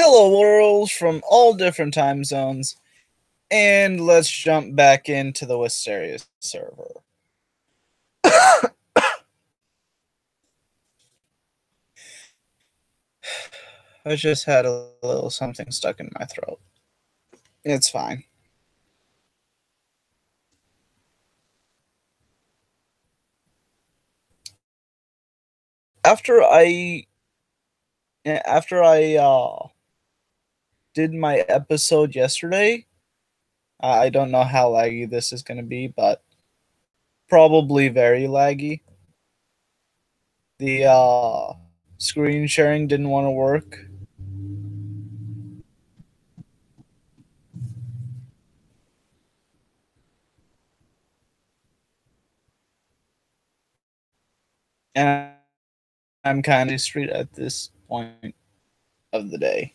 Hello, world from all different time zones, and let's jump back into the Wysteria server. I just had a little something stuck in my throat. It's fine. After I did my episode yesterday, I don't know how laggy this is going to be, but probably very laggy. The screen sharing didn't want to work. And I'm kind of street at this point of the day.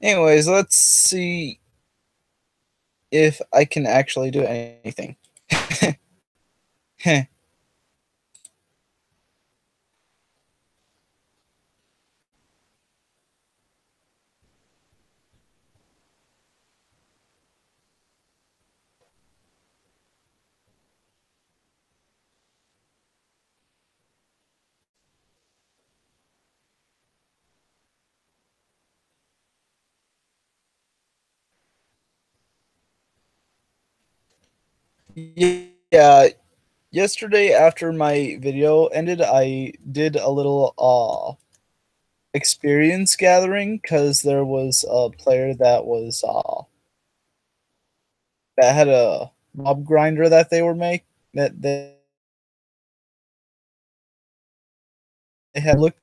Anyways, let's see if I can actually do anything. Yeah, yesterday after my video ended, I did a little experience gathering because there was a player that had a mob grinder that they were make that they had look.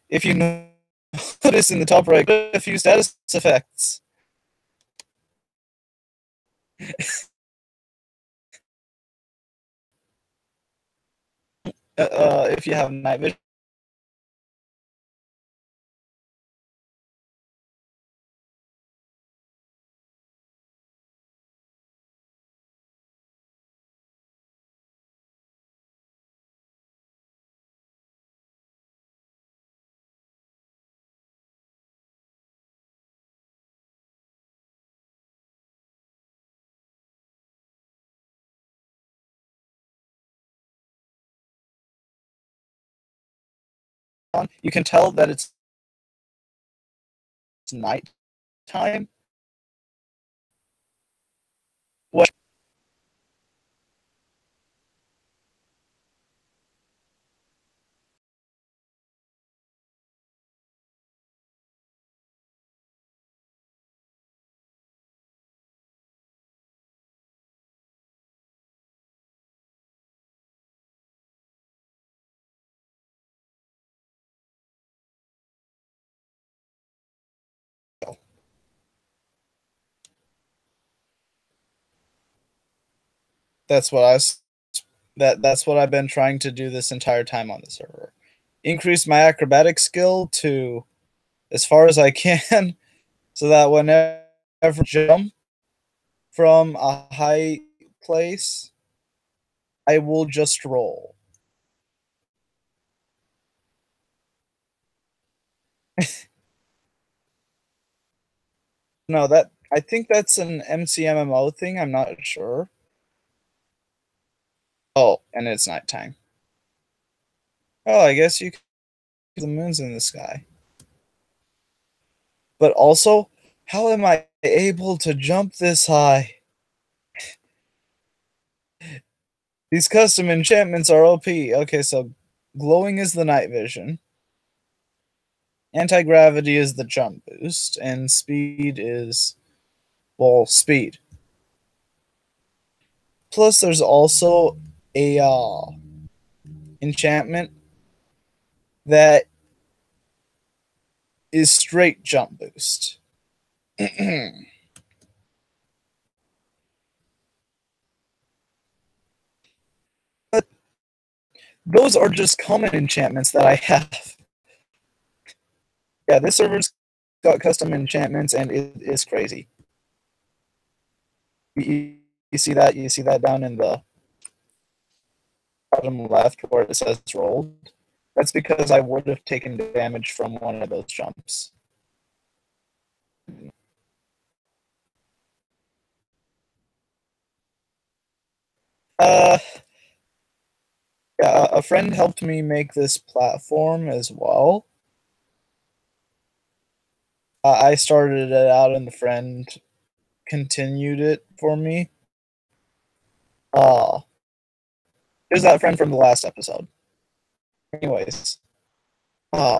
If you notice in the top right, a few status effects. If you have night vision. You can tell that it's night time. What? That's what that's what I've been trying to do this entire time on the server. Increase my acrobatic skill to as far as I can, so that whenever I jump from a high place, I will just roll. No, that I think that's an MCMMO thing. I'm not sure. Oh, and it's nighttime. Oh, I guess you can see the moon's in the sky. But also, how am I able to jump this high? These custom enchantments are OP. Okay, so glowing is the night vision. Anti-gravity is the jump boost. And speed is, well, speed. Plus, there's also a enchantment that is straight jump boost. But those are just common enchantments that I have. Yeah, this server's got custom enchantments, and it is crazy. You see that? You see that down in the bottom left where it says rolled? That's because I would have taken damage from one of those jumps. Uh, yeah, a friend helped me make this platform as well. I started it out, and the friend continued it for me. Uh, Here's that friend from the last episode. Anyways, uh,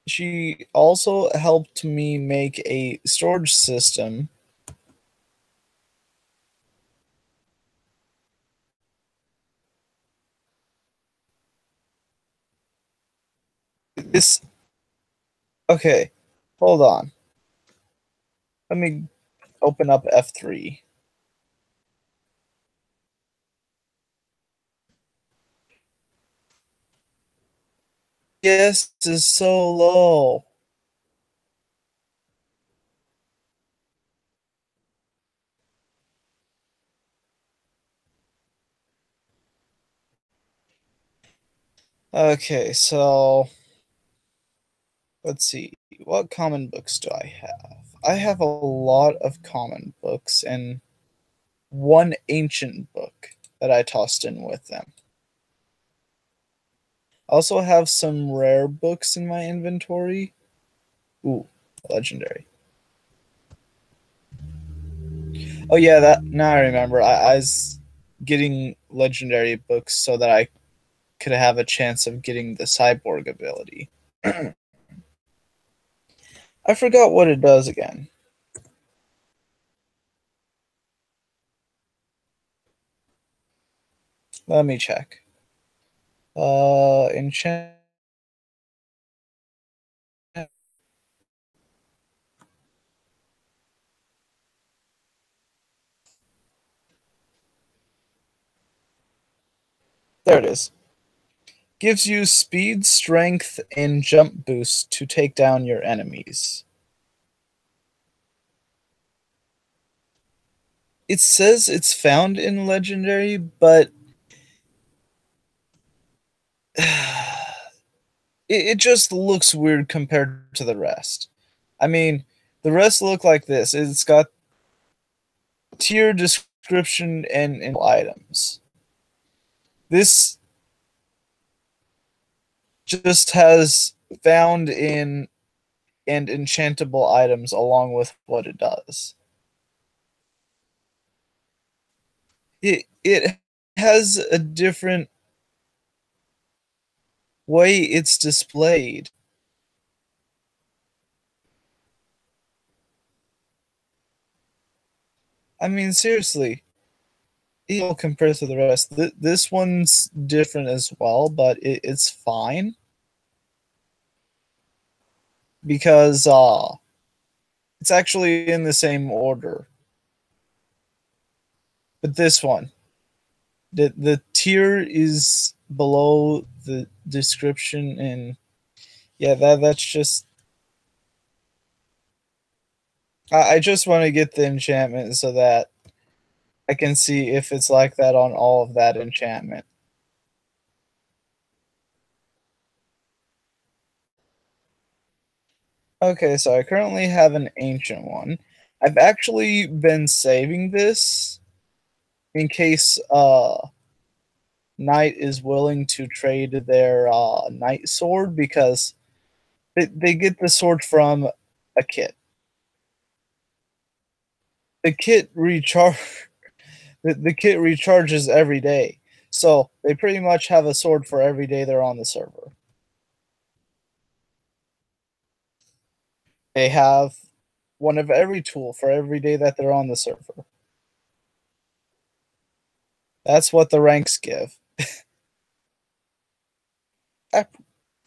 she also helped me make a storage system. This Okay, hold on. Let me open up F3. Yes, is so low. Okay, so let's see. What common books do I have? I have a lot of common books and one ancient book that I tossed in with them. I also have some rare books in my inventory. Ooh, legendary. Oh yeah, that now I remember. I was getting legendary books so that I could have a chance of getting the cyborg ability. I forgot what it does again. Let me check. Enchant. There it is. Gives you speed, strength, and jump boost to take down your enemies. It says it's found in legendary, but it just looks weird compared to the rest. I mean, the rest look like this. It's got tier description and items. This just has found in and enchantable items along with what it does. It has a different way it's displayed. I mean, seriously, it compares to the rest. This one's different as well, but it's fine because it's actually in the same order. But this one, the tier is below the description, and yeah, that's just. I just want to get the enchantment so that I can see if it's like that on all of that enchantment. Okay, so I currently have an ancient one. I've actually been saving this in case Knight is willing to trade their Knight sword because they get the sword from a kit. The kit recharge the kit recharges every day. So they pretty much have a sword for every day they're on the server. They have one of every tool for every day that they're on the server. That's what the ranks give.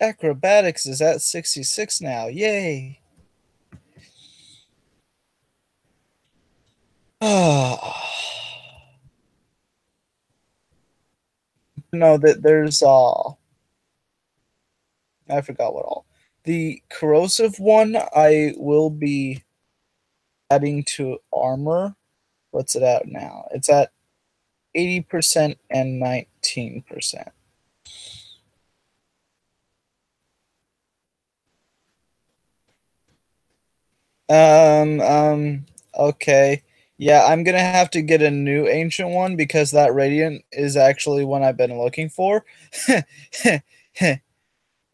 Acrobatics is at 66 now. Yay. No, that there's I forgot what all. The corrosive one I will be adding to armor. What's it at now? It's at 80% and 19%. Um, um, okay. Yeah, I'm gonna have to get a new ancient one because that radiant is actually one I've been looking for.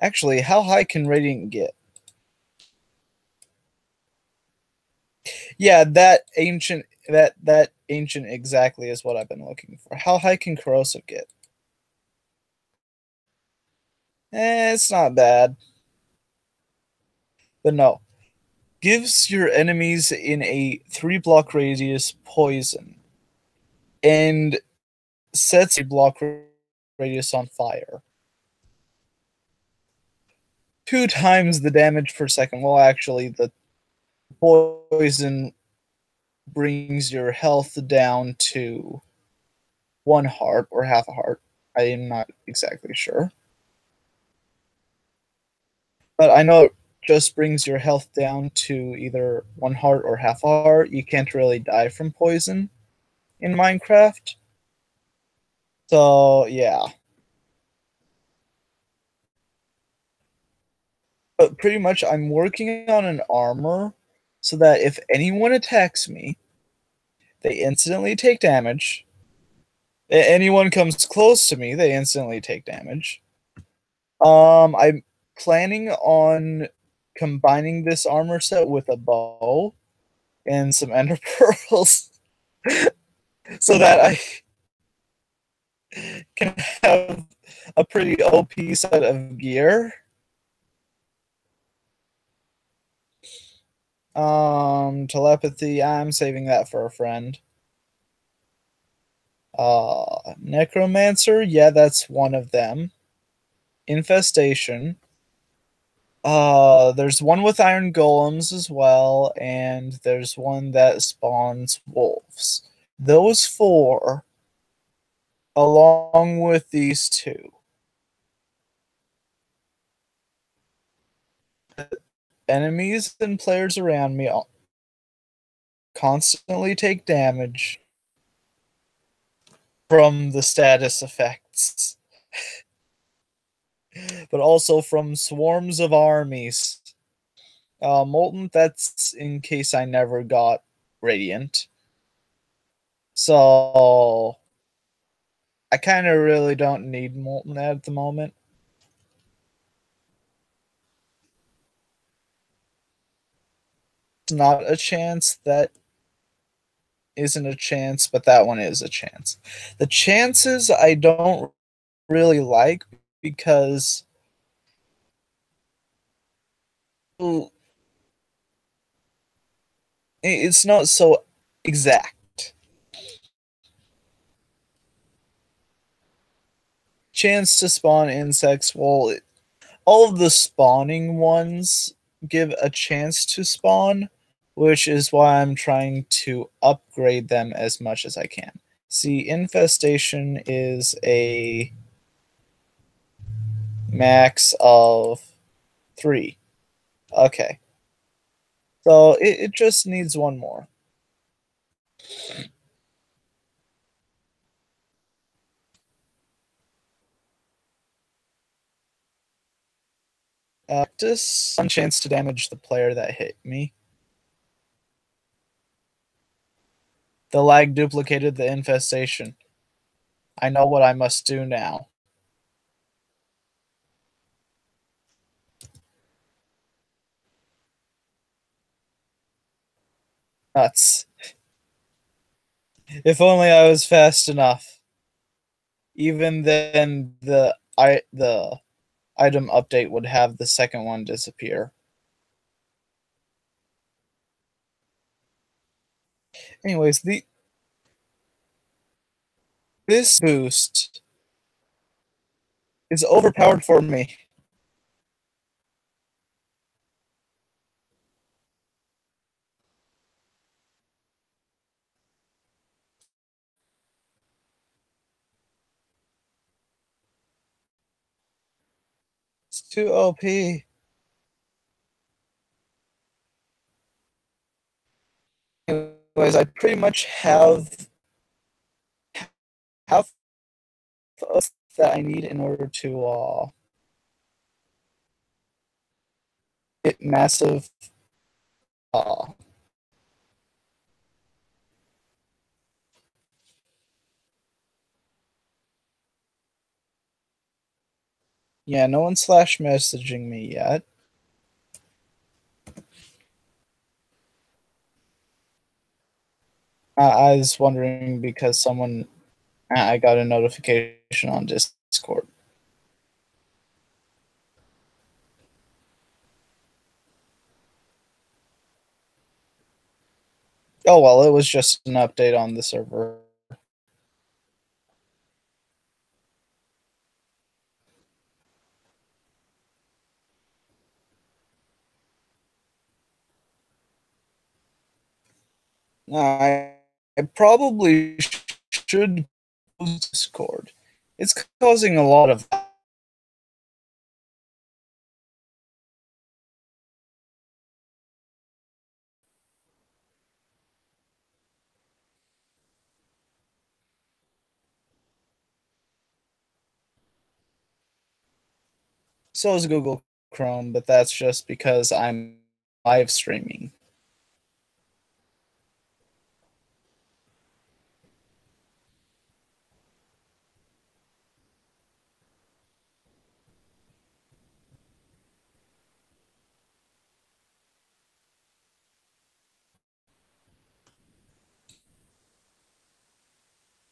Actually, how high can radiant get? Yeah, that ancient exactly is what I've been looking for. How high can corrosive get? It's not bad, but no. Gives your enemies in a 3 block radius poison and sets a block radius on fire. 2 times the damage per second. Well, actually, the poison brings your health down to 1 heart or half a heart. I am not exactly sure. But I know it just brings your health down to either 1 heart or half a heart. You can't really die from poison in Minecraft. So, yeah. But pretty much, I'm working on an armor so that if anyone attacks me, they instantly take damage. Anyone comes close to me, they instantly take damage. I'm planning on combining this armor set with a bow and some ender pearls so that I can have a pretty OP set of gear. Telepathy, I'm saving that for a friend. Necromancer, yeah, that's one of them. Infestation. There's one with iron golems as well, and there's one that spawns wolves. Those four, along with these two, enemies and players around me constantly take damage from the status effects, but also from swarms of armies. Molten, that's in case I never got Radiant. So I kind of really don't need Molten at the moment. It's not a chance, that isn't a chance, but that one is a chance. The chances I don't really like because it's not so exact. Chance to spawn insects, well, all of the spawning ones give a chance to spawn, which is why I'm trying to upgrade them as much as I can. See, infestation is a max of 3. Okay. So it just needs one more. Just one chance to damage the player that hit me. The lag duplicated the infestation. I know what I must do now. Nuts. If only I was fast enough. Even then, the item update would have the second one disappear. Anyways, this boost is overpowered for me. It's too OP. Anyways, I pretty much have how that I need in order to get massive. Uh, yeah, no one's slash messaging me yet. I was wondering because someone I got a notification on Discord. Oh well, it was just an update on the server. I, I probably should close Discord. It's causing a lot of. So is Google Chrome, but that's just because I'm live streaming.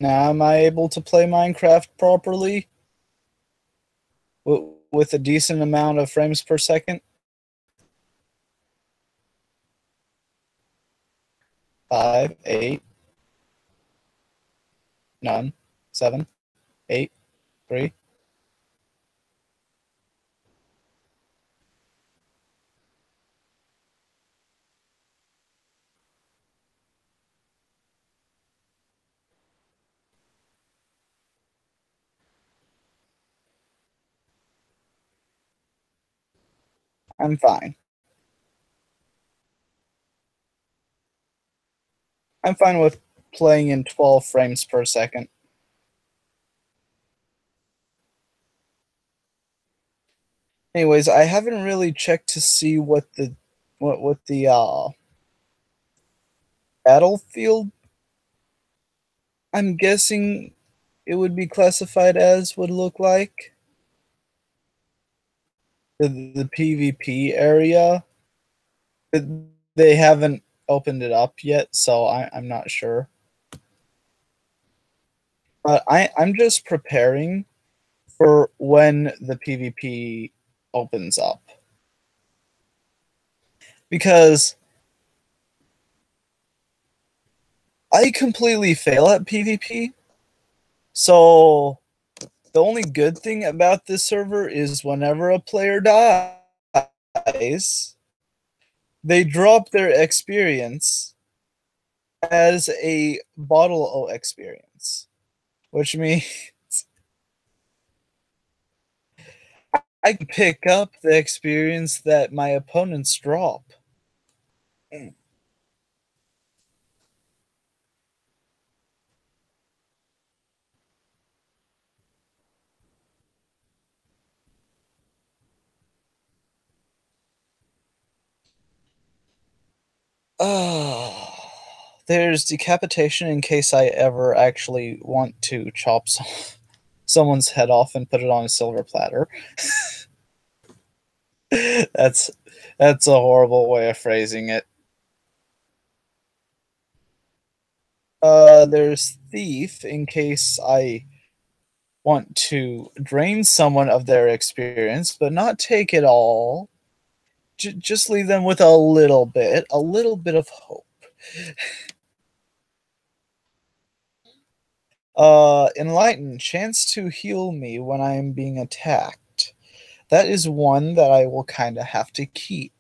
Now, am I able to play Minecraft properly with a decent amount of frames per second? 5, 8, none, 7, 8, 3. I'm fine. I'm fine with playing in 12 frames per second. Anyways, I haven't really checked to see what the battlefield I'm guessing it would be classified as would look like the PvP area. They haven't opened it up yet, so I'm not sure. But I'm just preparing for when the PvP opens up because I completely fail at PvP. So the only good thing about this server is whenever a player dies, they drop their experience as a bottle O experience, which means I can pick up the experience that my opponents drop. Oh, there's decapitation in case I ever actually want to chop someone's head off and put it on a silver platter. that's that's a horrible way of phrasing it. There's thief in case I want to drain someone of their experience, but not take it all. Just leave them with a little bit of hope. Enlighten, chance to heal me when I am being attacked. That is one that I will kind of have to keep.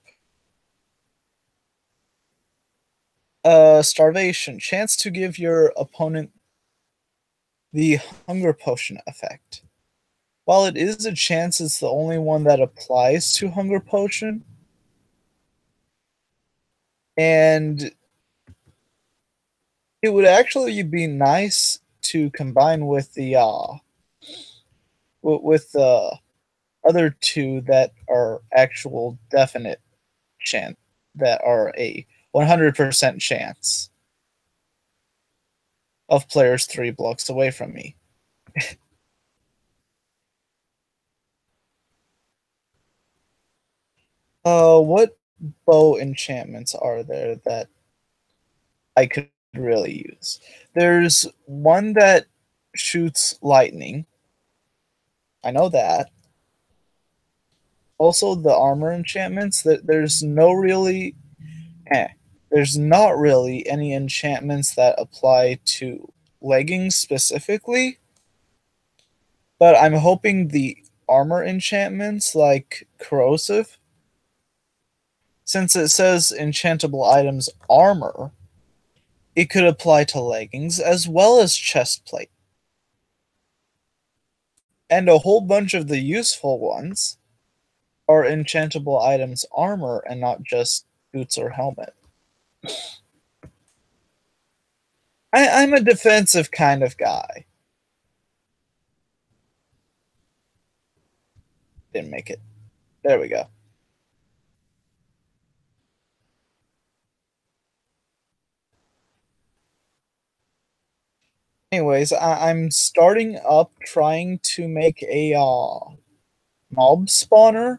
Starvation, chance to give your opponent the hunger potion effect. While it is a chance, it's the only one that applies to hunger potion. And it would actually be nice to combine with the other two that are actual definite chance that are a 100% chance of players 3 blocks away from me. What bow enchantments are there that I could really use? There's one that shoots lightning. I know that. Also, the armor enchantments. That there's no really, eh, there's not really any enchantments that apply to leggings specifically. But I'm hoping the armor enchantments like corrosive, since it says enchantable items armor, it could apply to leggings as well as chest plate. And a whole bunch of the useful ones are enchantable items armor and not just boots or helmet. I'm a defensive kind of guy. Didn't make it. There we go. Anyways, I'm starting up trying to make a mob spawner.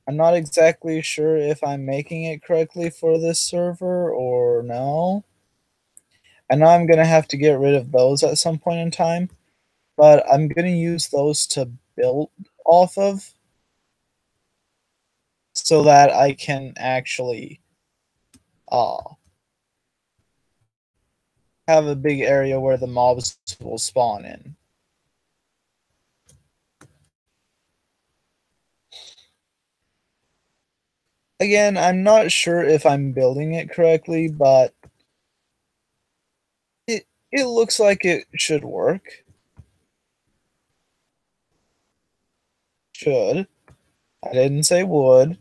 I'm not exactly sure if I'm making it correctly for this server or no. I know I'm going to have to get rid of those at some point in time, but I'm going to use those to build off of so that I can actually uh, have a big area where the mobs will spawn in. Again, I'm not sure if I'm building it correctly, but it looks like it should work. Should. I didn't say would.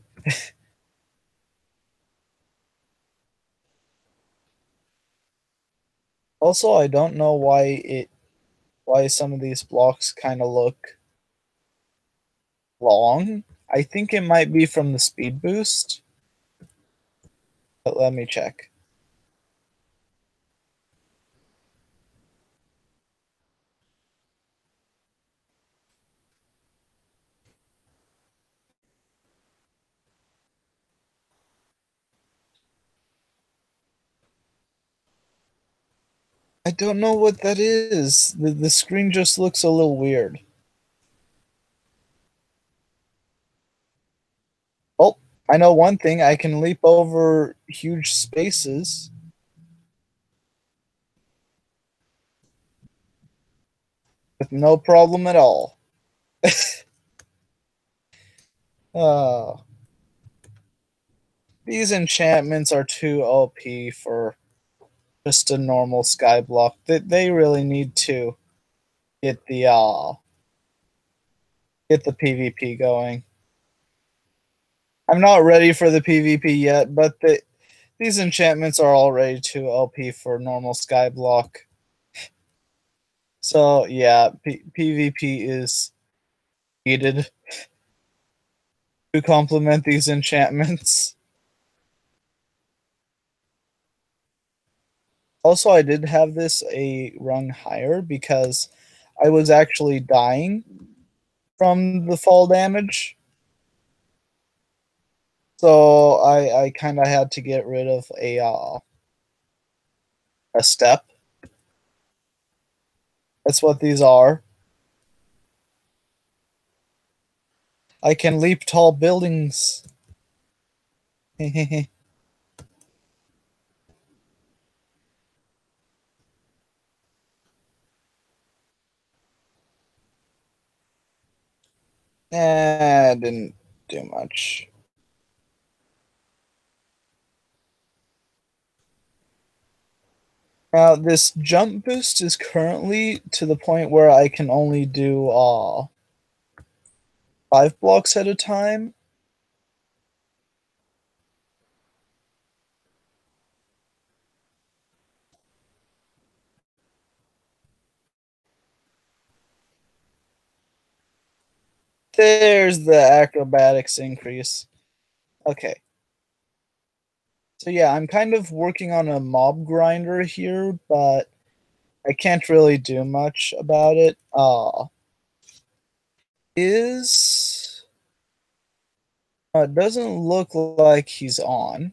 Also, I don't know why some of these blocks kind of look long. I think it might be from the speed boost, but let me check. I don't know what that is. The screen just looks a little weird. Oh, I know one thing. I can leap over huge spaces with no problem at all. Uh, these enchantments are too OP for just a normal sky block. They really need to get the PvP going. I'm not ready for the PvP yet, but these enchantments are already too OP for normal skyblock. So yeah, PvP is needed to complement these enchantments. Also, I did have this a rung higher because I was actually dying from the fall damage. So I kind of had to get rid of a step. That's what these are. I can leap tall buildings. Didn't do much. Now this jump boost is currently to the point where I can only do 5 blocks at a time. There's the acrobatics increase. Okay. So yeah, I'm kind of working on a mob grinder here, but I can't really do much about it. Is it doesn't look like he's on,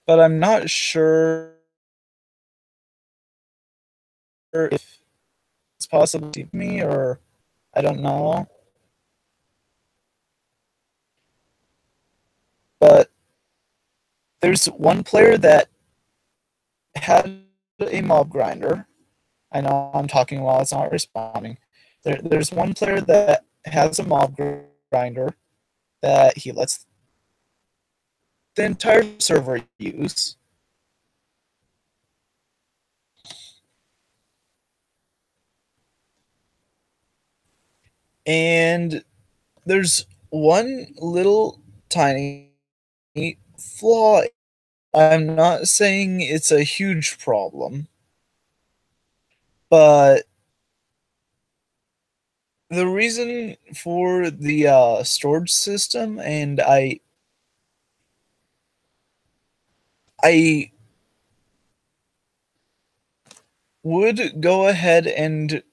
but I'm not sure if it's possible to me or I don't know. But there's one player that had a mob grinder. I know I'm talking while it's not responding. There's one player that has a mob grinder that he lets the entire server use. And there's one little tiny flaw. I'm not saying it's a huge problem, but the reason for the storage system, and I would go ahead and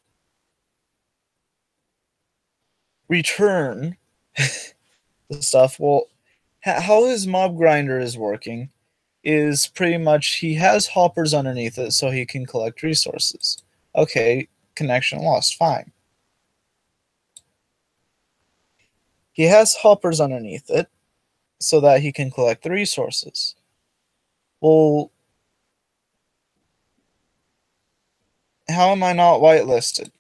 return the stuff. Well, how his mob grinder is working is pretty much he has hoppers underneath it so he can collect resources. Okay, connection lost. Fine. He has hoppers underneath it so that he can collect the resources. Well, how am I not whitelisted?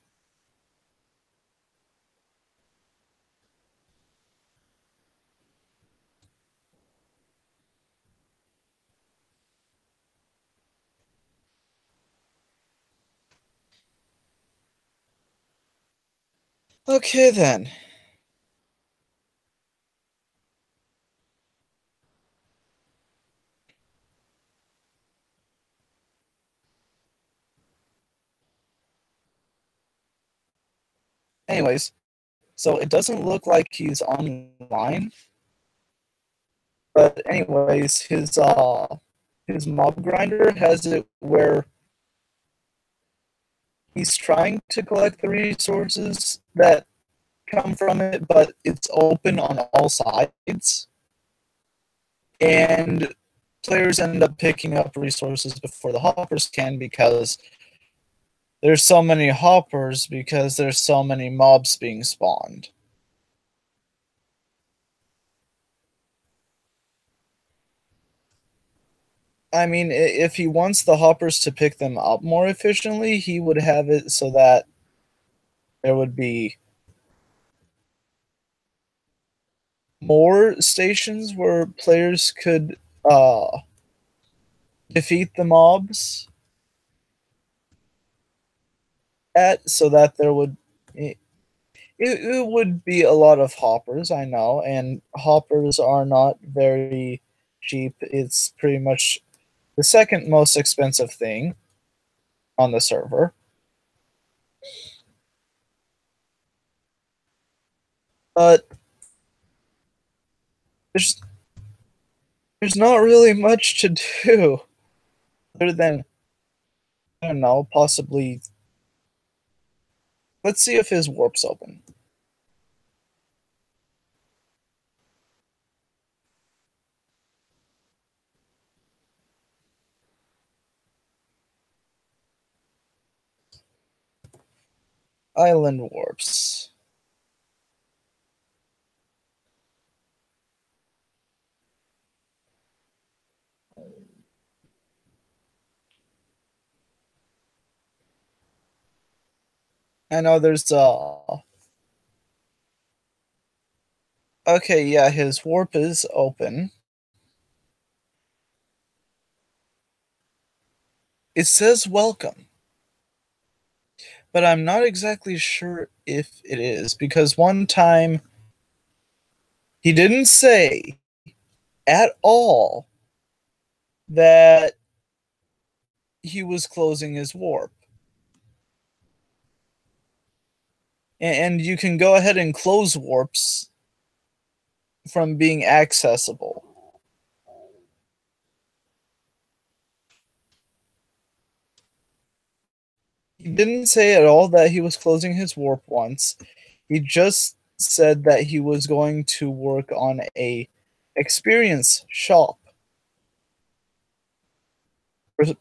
Okay then. Anyways, so it doesn't look like he's online. But anyways, his mob grinder has it where he's trying to collect the resources that come from it, but it's open on all sides. And players end up picking up resources before the hoppers can because there's so many hoppers because there's so many mobs being spawned. I mean, if he wants the hoppers to pick them up more efficiently, he would have it so that there would be more stations where players could defeat the mobs at, so that there would it would be a lot of hoppers, I know, and hoppers are not very cheap. It's pretty much the second most expensive thing on the server. But there's there's not really much to do other than I don't know, possibly let's see if his warp's open. Island warps. I know there's okay, yeah, his warp is open. It says welcome, but I'm not exactly sure if it is because one time he didn't say at all that he was closing his warp. And you can go ahead and close warps from being accessible. He didn't say at all that he was closing his warp once. He just said that he was going to work on a experience shop where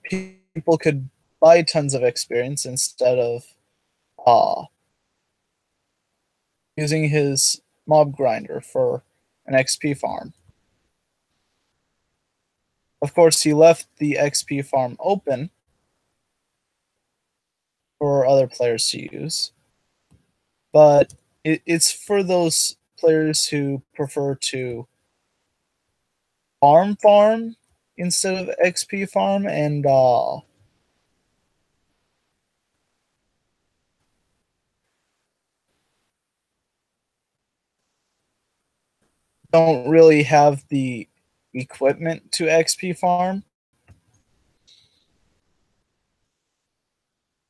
people could buy tons of experience instead of uh, using his mob grinder for an XP farm. Of course, he left the XP farm open for other players to use, but it's for those players who prefer to farm instead of XP farm and don't really have the equipment to XP farm.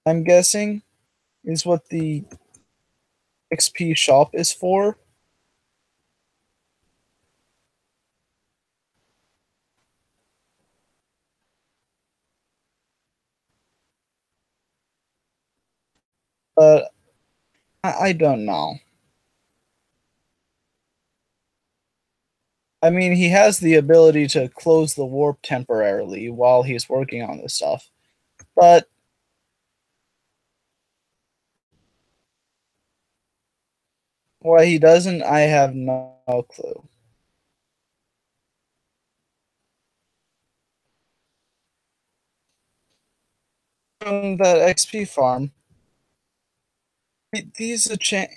I'm guessing is what the XP shop is for. But I don't know. I mean, he has the ability to close the warp temporarily while he's working on this stuff. But why he doesn't, I have no clue. From that XP farm, these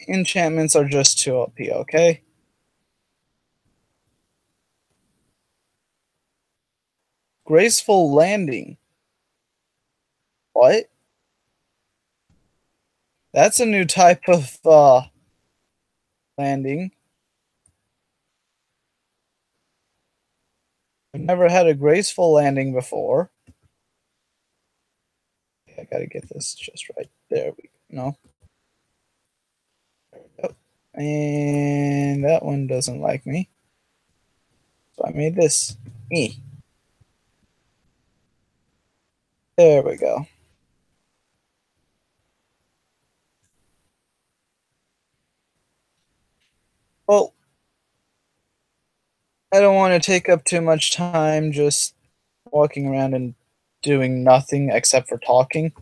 enchantments are just too OP, okay? Graceful landing. What? That's a new type of landing. I've never had a graceful landing before. I gotta get this just right. There we go. No. There we go. And that one doesn't like me. So I made this. Me. There we go. Well, I don't want to take up too much time just walking around and doing nothing except for talking.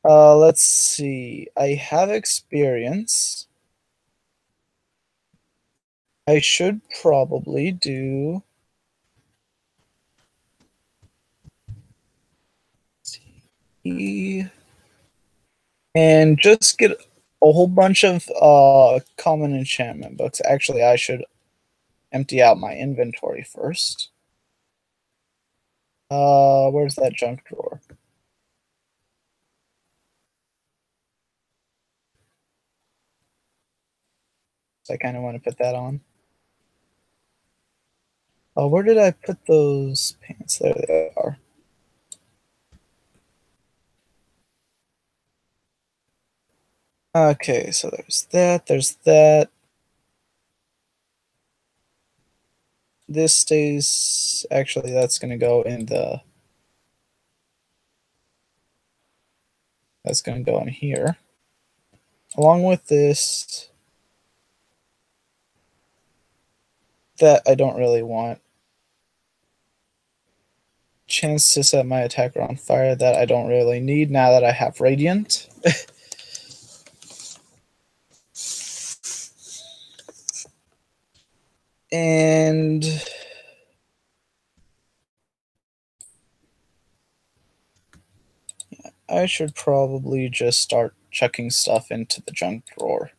Let's see. I have experience. I should probably do. And just get a whole bunch of common enchantment books. Actually, I should empty out my inventory first. Where's that junk drawer? So I kind of want to put that on. Oh, where did I put those pants? There they are. Okay, so there's that, there's that. This stays, actually, that's going to go in the, that's going to go in here. Along with this, that I don't really want. Chance to set my attacker on fire, that I don't really need now that I have Radiant. And I should probably just start chucking stuff into the junk drawer.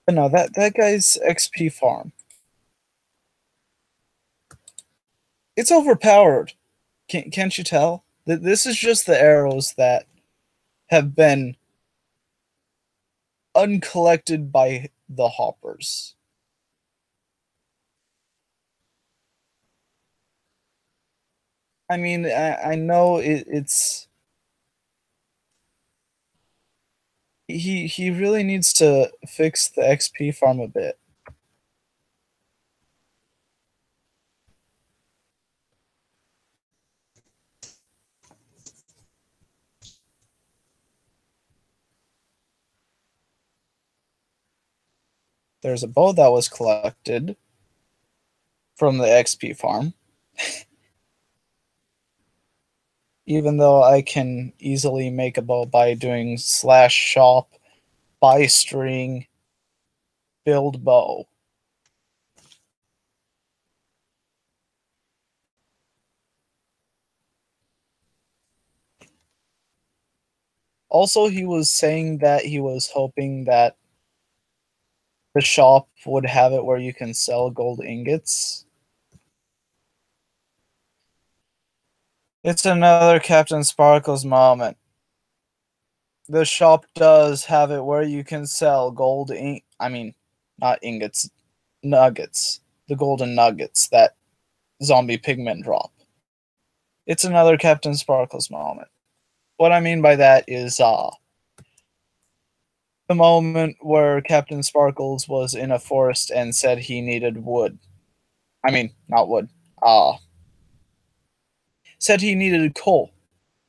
But no, that guy's XP farm. It's overpowered. Can't you tell? This is just the arrows that have been uncollected by the hoppers. I mean, I know it's he really needs to fix the XP farm a bit. There's a bow that was collected from the XP farm. Even though I can easily make a bow by doing slash shop, buy string, build bow. Also, he was saying that he was hoping that the shop would have it where you can sell gold ingots. It's another Captain Sparkles moment. The shop does have it where you can sell I mean, not ingots, nuggets. The golden nuggets that zombie pigmen drop. It's another Captain Sparkles moment. What I mean by that is the moment where Captain Sparkles was in a forest and said he needed wood. I mean, not wood. Said he needed coal.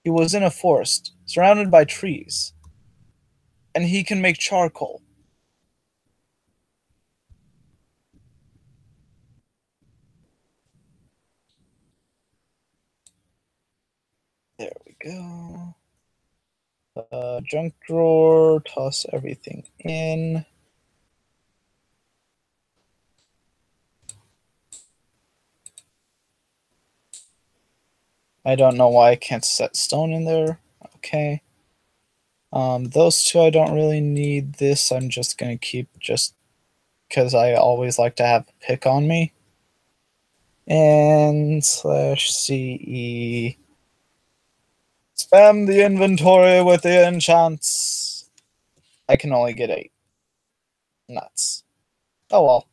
He was in a forest, surrounded by trees, and he can make charcoal. There we go. Junk drawer, toss everything in. I don't know why I can't set stone in there. Okay. Those two I don't really need. This I'm just gonna keep just because I always like to have a pick on me. And slash CE. Spam the inventory with the enchants. I can only get 8. Nuts. Oh well.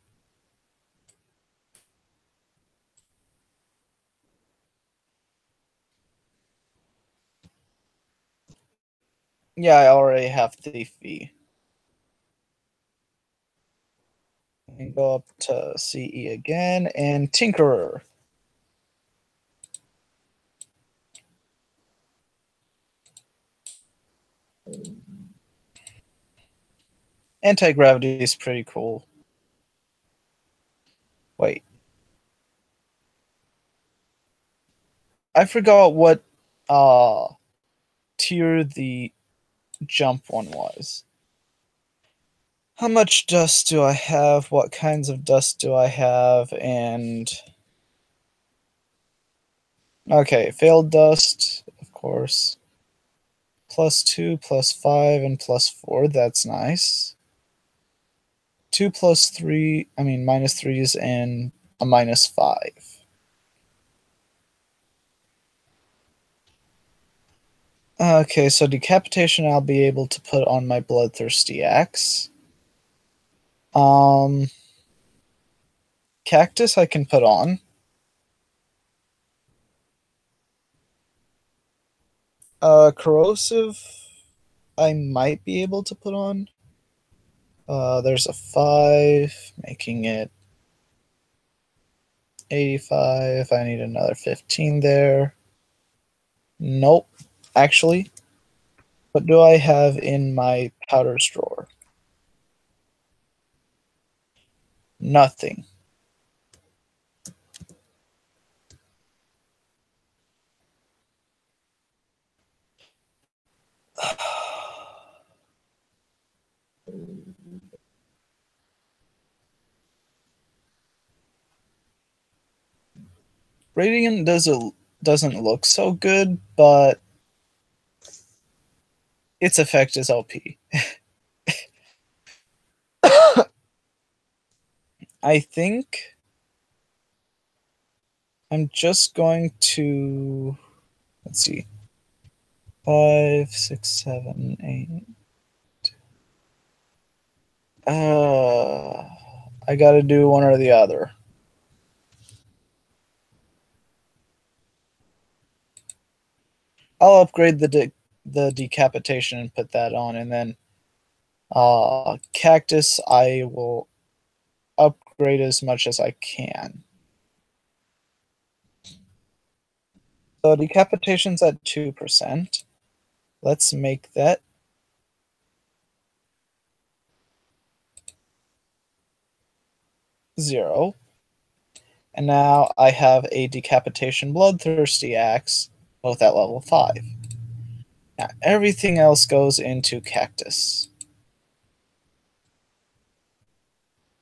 Yeah, I already have Thief V. And go up to CE again and Tinkerer. Anti-gravity is pretty cool. Wait. I forgot what tier the jump one was. How much dust do I have? What kinds of dust do I have? And okay, failed dust, of course. +2, +5, and +4. That's nice. 2 +3, I mean -3s and a -5. Okay, so decapitation I'll be able to put on my bloodthirsty axe. Um, cactus I can put on. Corrosive I might be able to put on. There's a 5, making it 85. I need another 15 there. Nope. Actually, what do I have in my powders drawer? Nothing. Radiant doesn't look so good, but its effect is OP. I think I'm just going to let's see. 5, 6, 7, 8. Uh, I gotta do one or the other. I'll upgrade the decapitation and put that on, and then cactus I will upgrade as much as I can. So decapitation's at 2%. Let's make that 0. And now I have a decapitation bloodthirsty axe, both at level 5. Now everything else goes into cactus.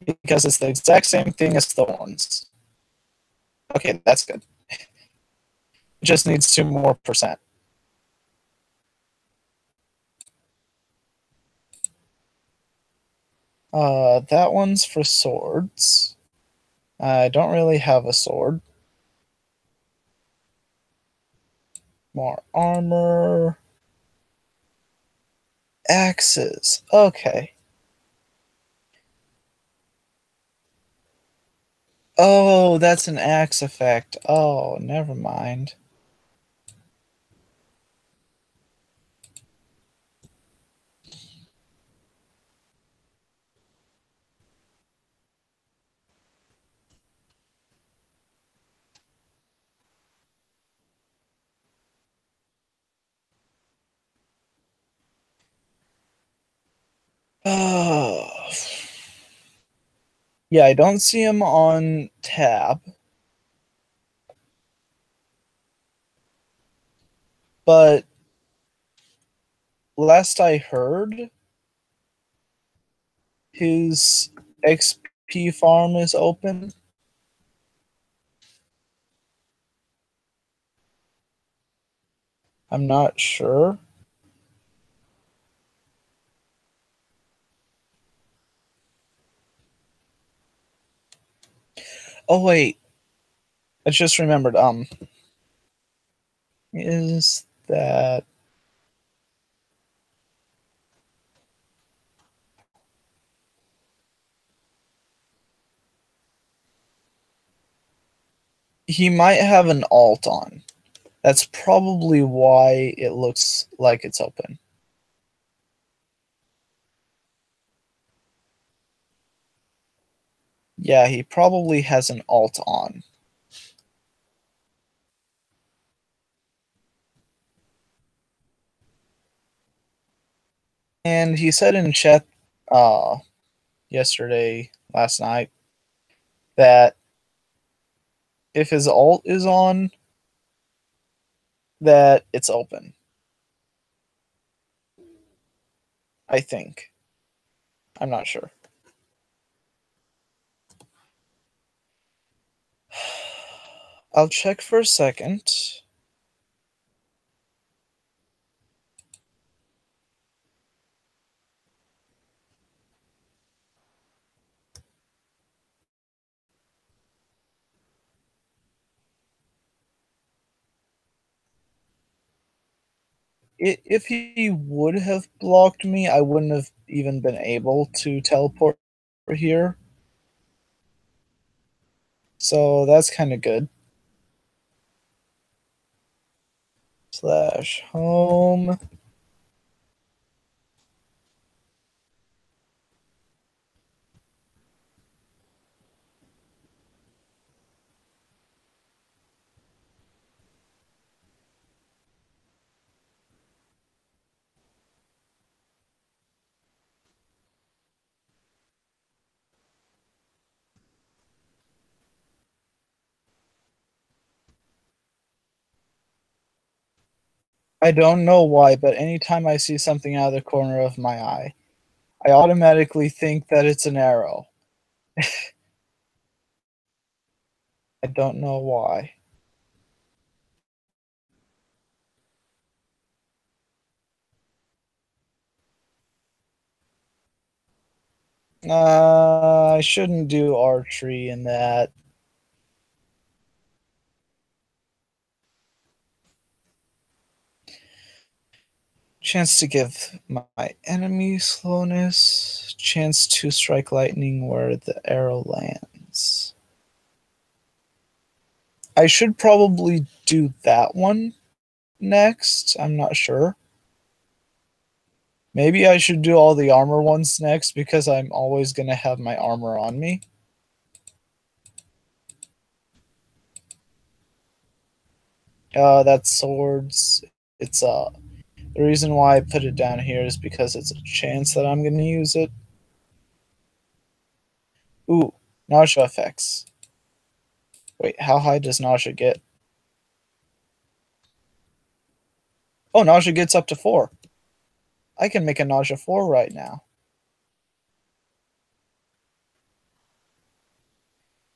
Because it's the exact same thing as thorns. Okay, that's good. It just needs 2 more percent. That one's for swords. I don't really have a sword. More armor. Axes. Okay. Oh, that's an axe effect. Oh, never mind. Oh. Yeah, I don't see him on tab, but last I heard, his XP farm is open. I'm not sure. Oh wait, I just remembered. Is that he might have an alt on? That's probably why it looks like it's open. Yeah, he probably has an alt on. And he said in chat yesterday, last night, that if his alt is on, that it's open. I think. I'm not sure. I'll check for a second. If he would have blocked me, I wouldn't have even been able to teleport here. So that's kind of good. Slash home. I don't know why, but anytime I see something out of the corner of my eye, I automatically think that it's an arrow. I don't know why. I shouldn't do archery in that. Chance to give my enemy slowness. chance to strike lightning where the arrow lands. I should probably do that one next. I'm not sure. Maybe I should do all the armor ones next because I'm always going to have my armor on me. That's swords. It's the reason why I put it down here is because it's a chance that I'm going to use it. Ooh, nausea effects. Wait, how high does nausea get? Oh, nausea gets up to 4. I can make a nausea 4 right now.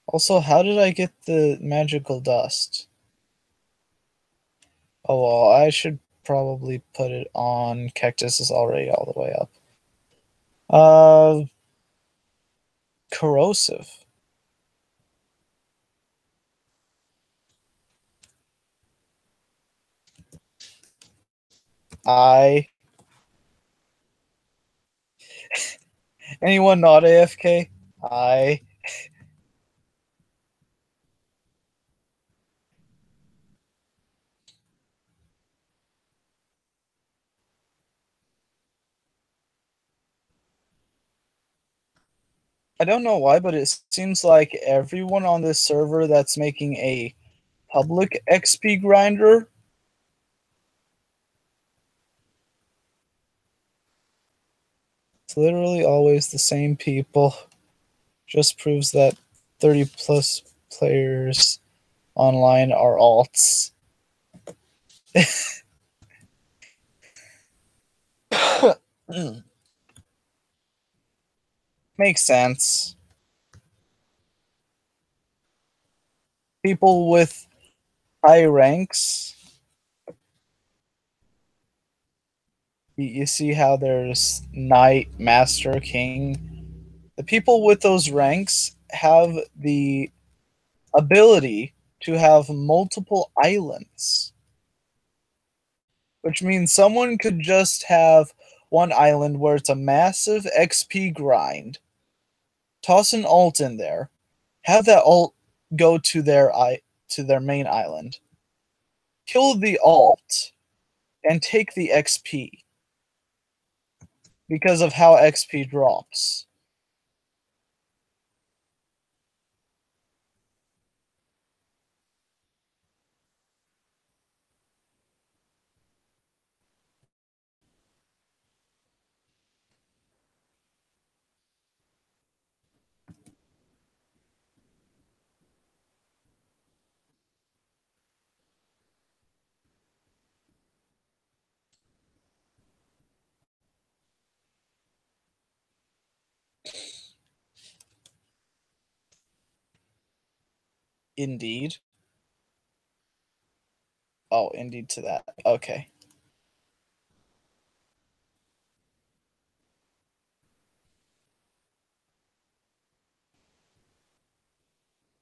Also, how did I get the magical dust? Oh, well, I should probably put it on. Cactus is already all the way up. Corrosive. I. Anyone not AFK? I. I don't know why, but it seems like everyone on this server that's making a public XP grinder. It's literally always the same people. Just proves that 30 plus players online are alts. Makes sense. People with high ranks, you see how there's Knight, Master, King. The people with those ranks have the ability to have multiple islands, which means someone could just have one island where it's a massive XP grind, toss an alt in there, have that alt go to their main island, kill the alt, and take the XP because of how XP drops. Indeed. Oh, indeed to that. Okay.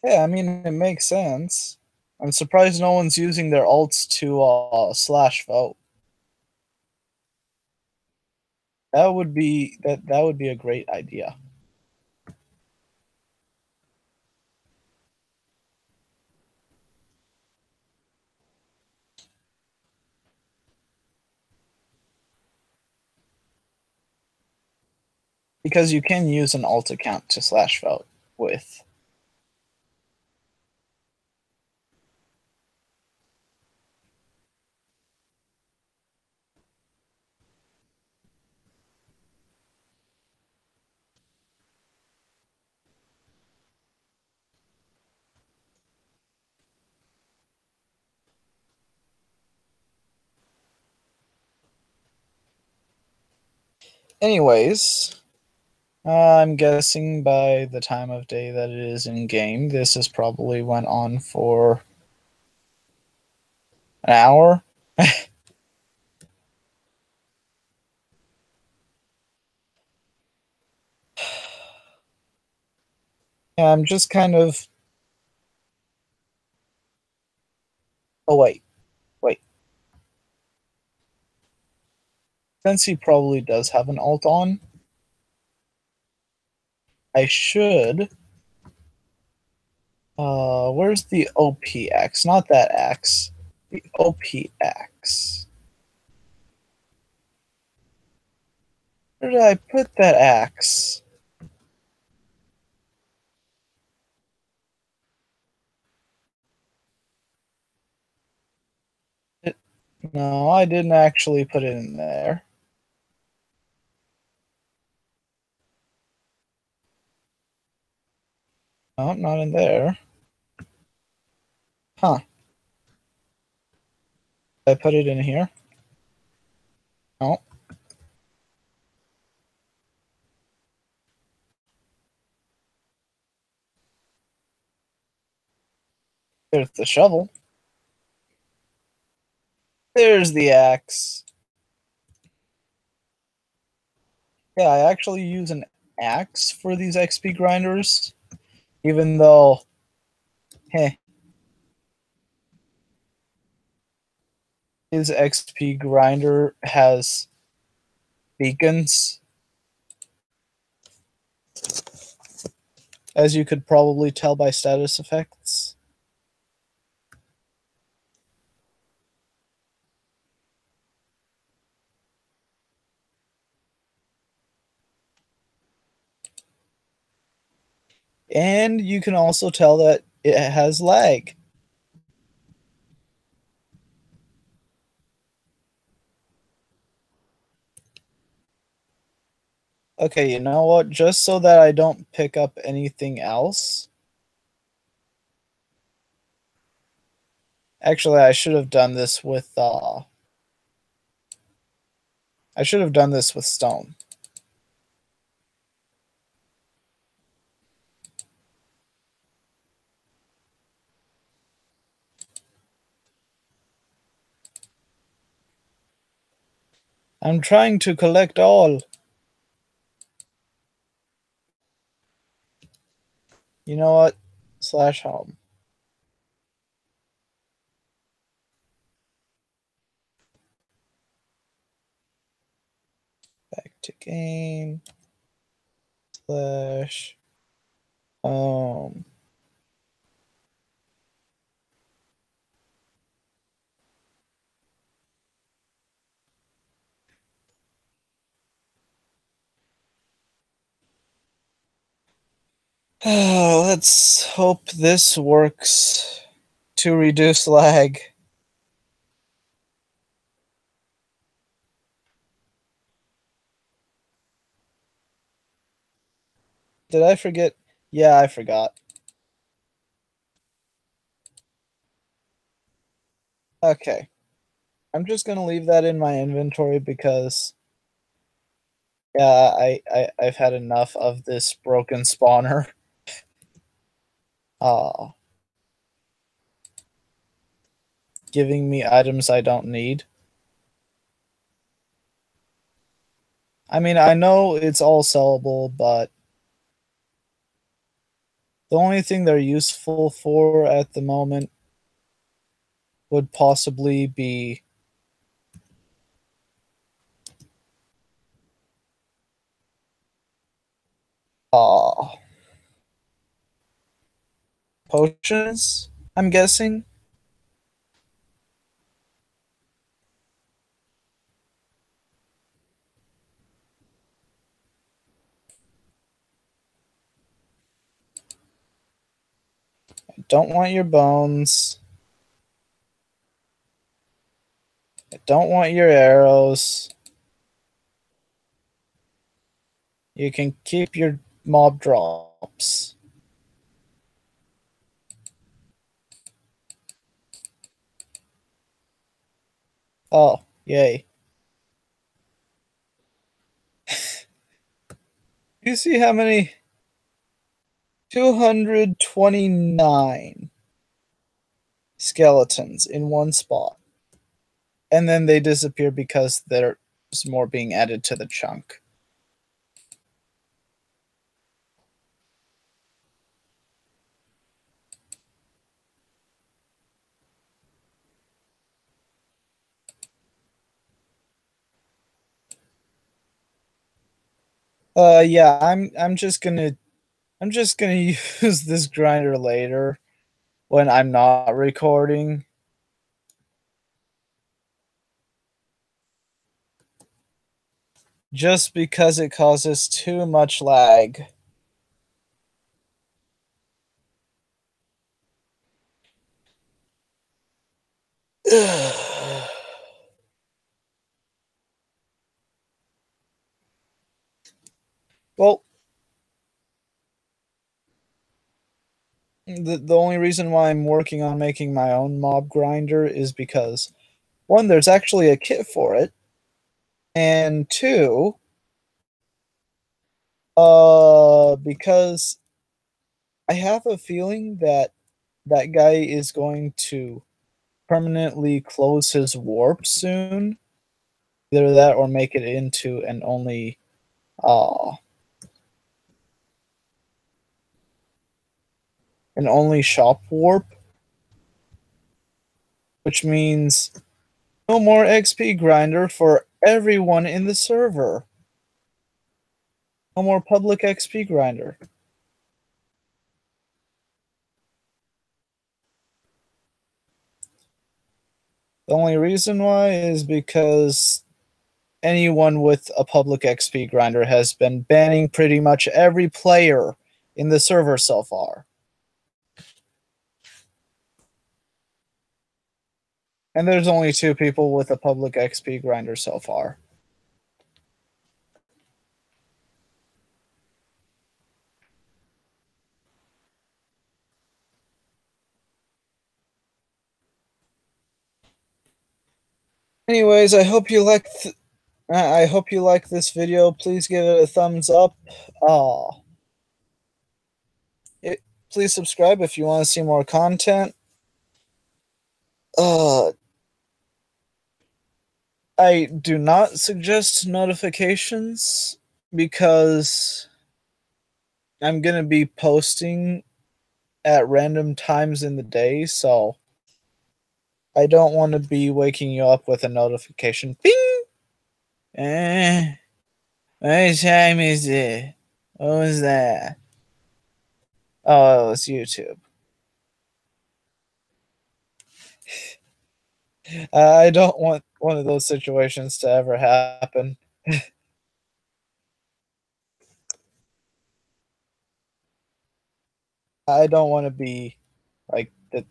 Yeah, I mean, it makes sense. I'm surprised no one's using their alts to slash vote. That would be a great idea. Because you can use an alt account to slash vote with. Anyways, I'm guessing by the time of day that it is in game, this has probably went on for an hour. Yeah, I'm just kind of. Oh wait. Since he probably does have an alt on, I should. Where's the OPX? Not that X. The OPX. Where did I put that X? It, no, I didn't actually put it in there. No, not in there. Huh. Did I put it in here? No. There's the shovel. There's the axe. Yeah, I actually use an axe for these XP grinders, even though, heh, his XP grinder has beacons, as you could probably tell by status effects. And you can also tell that it has lag. Okay, you know what? Just so that I don't pick up anything else. Actually, I should have done this with I should have done this with stone. I'm trying to collect all. You know what? Slash home. Back to game. Slash home. Let's hope this works to reduce lag. Did I forget? Yeah, I forgot. Okay. I'm just gonna leave that in my inventory because yeah, I've had enough of this broken spawner. Uh Giving me items I don't need. I mean, I know it's all sellable, but the only thing they're useful for at the moment would possibly be uh potions, I'm guessing. I don't want your bones. I don't want your arrows. You can keep your mob drops. Oh, yay. You see how many? 229 skeletons in one spot. And then they disappear because there's more being added to the chunk. Yeah, I'm just gonna I'm just gonna use this grinder later when I'm not recording. Just because it causes too much lag. Well, the only reason why I'm working on making my own mob grinder is because one, there's actually a kit for it, and two, because I have a feeling that that guy is going to permanently close his warp soon. Either that or make it into uh an only shop warp, which means no more XP grinder for everyone in the server. No more public XP grinder. The only reason why is because anyone with a public XP grinder has been banning pretty much every player in the server so far. And there's only 2 people with a public XP grinder so far. Anyways, I hope you like this video. Please give it a thumbs up. Uh, Please subscribe if you want to see more content. Uh, I do not suggest notifications because I'm going to be posting at random times in the day, so I don't want to be waking you up with a notification. Bing! What time is it? What was that? Oh, it was YouTube. I don't want one of those situations to ever happen. I don't want to be like the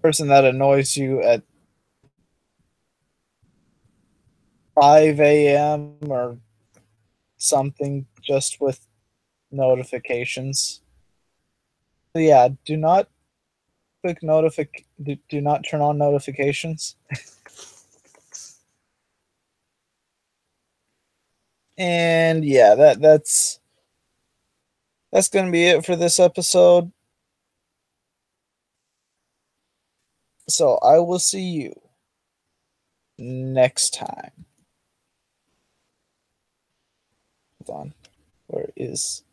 person that annoys you at 5 a.m. or something just with notifications. So yeah, do not do not turn on notifications. And yeah, that's going to be it for this episode. So I will see you next time. Hold on. Where is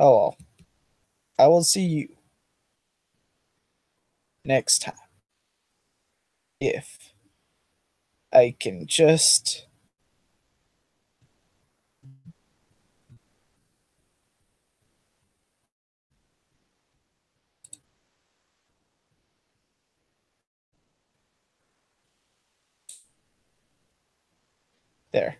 Oh well. I will see you next time. If I can just there.